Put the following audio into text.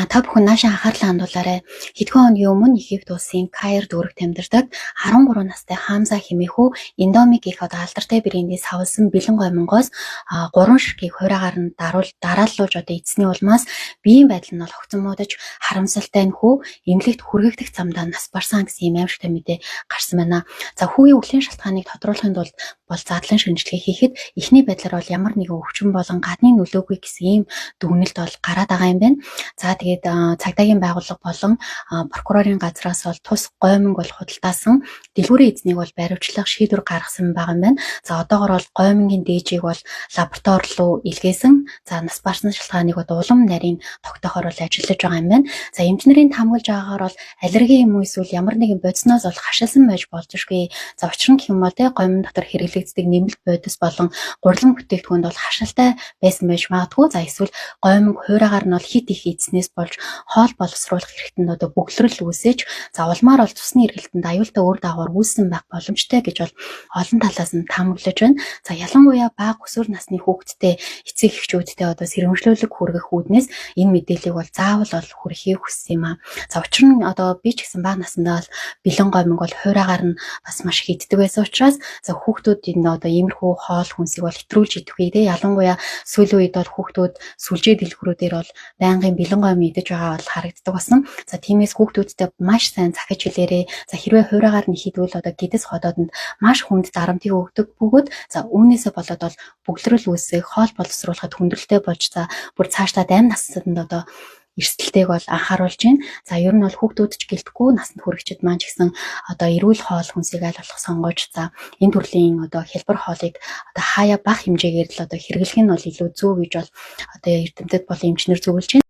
Та бүхэн наашаа анхаарлаа хандуулаарай. Хэдхэн хоногийн өмнө Египт улсын Каир дүүрэгт амьдардаг 13 настай Хамза хэмээх Индомик их алдартай брэндийн савлсан бэлэн гомонгоос 3 ширхгийг хувираагаар нь дарааллуулж эзсний улмаас биеийн байдал нь бол хогцон муудаж харамсалтай нөхөө эмнэлэгт хүргэгдэх замдаа нас барсан гэсэн юм аимшигтай мэдээ гарсан байна. За хүүгийн үхлийн шалтгааныг тодруулахын тулд бол задлан шинжилгээ хийхэд эхний байдлаар бол ямар нэгэн өвчин болон гадны нөлөөгүй гэсэн ийм дүгнэлт бол гараад байгаа юм байна. За тэгээд цагдаагийн байгууллага болон прокурорын газраас бол тус гоминг бол худалдаасан дэлгүүрийн эзнийг бол баривчлах шийдвэр гаргасан байгаа юм байна. За одоогоор бол гомингийн дээжийг бол лаборатори руу илгээсэн. За нас барсан шалтгааныг улам нарийн тогтоохоор бол ажиллаж байгаа юм байна. За эмчнэрийн хамгаалж байгаагаар бол аллерги юм уу эсвэл ямар нэгэн бодисноос бол хашаалсан байж болзошгүй. За учир нь гэх юм бол гомин дотор хэрэглэгддэг нэмэлт бодис болон гурилан бүтээгдэхүүнд бол хашаалтай байсан байж магадгүй. За эсвэл гоминг хувираагаар нь бол хит их эзнээс болж хоол боловсруулах хэрэгтэнд бөглөрөл үүсэж за улмаар бол цусны эргэлтэнд аюултай үр дагавар үүссэн байх боломжтой гэж бол олон талаас нь таамаглаж байна. За ялангуяа бага өсвөр насны хүүхэдтэй эцэг эхчүүдтэй сэрэмжлүүлэг хүргэх үүднээс энэ мэдээллийг бол заавал бол хүргэхийг хүссэн юм а. За учир нь би ч гэсэн бага насндаа бол бэлэн гоминг бол хувираагаар нь бас маш их иддэг байсан учраас за хүүхдүүд энэ иймэрхүү хоол хүнсийг бол хэтрүүлж идэхгүй те ялангуяа сүүлийн үед бол хүүхдүүд сүлжээ дэлгүүрүүдээр бол байнгын бэлэн гомин идэж байгаа бол харагддаг басан. За тиймээс хүүхдүүдтэй маш сайн захиж хэлээрээ. За хэрвээ хувираагаар нь хийдвэл гэдэс ходоодонд маш хүнд дарамтыг өгдөг бөгөөд за үүнээсээ болоод бол бөглөрөл үүсэх, хоол боловсруулахад хүндрэлтэй болж за бүр цаашдаа дайм насанд эрсдэлтэйг бол анхааруулж байна. За ер нь бол хүүхдүүд ч гэлтгүй насанд хүрэгчд маань ч гэсэн эрүүл хоол хүнсийг аль болох сонгож за энэ төрлийн хялбар хоолыг хаяа бага хэмжээгээр л хэрэглэх нь бол илүү зөв гэж бол эрдэмтэд болон эмчнэр зөвлөж байна.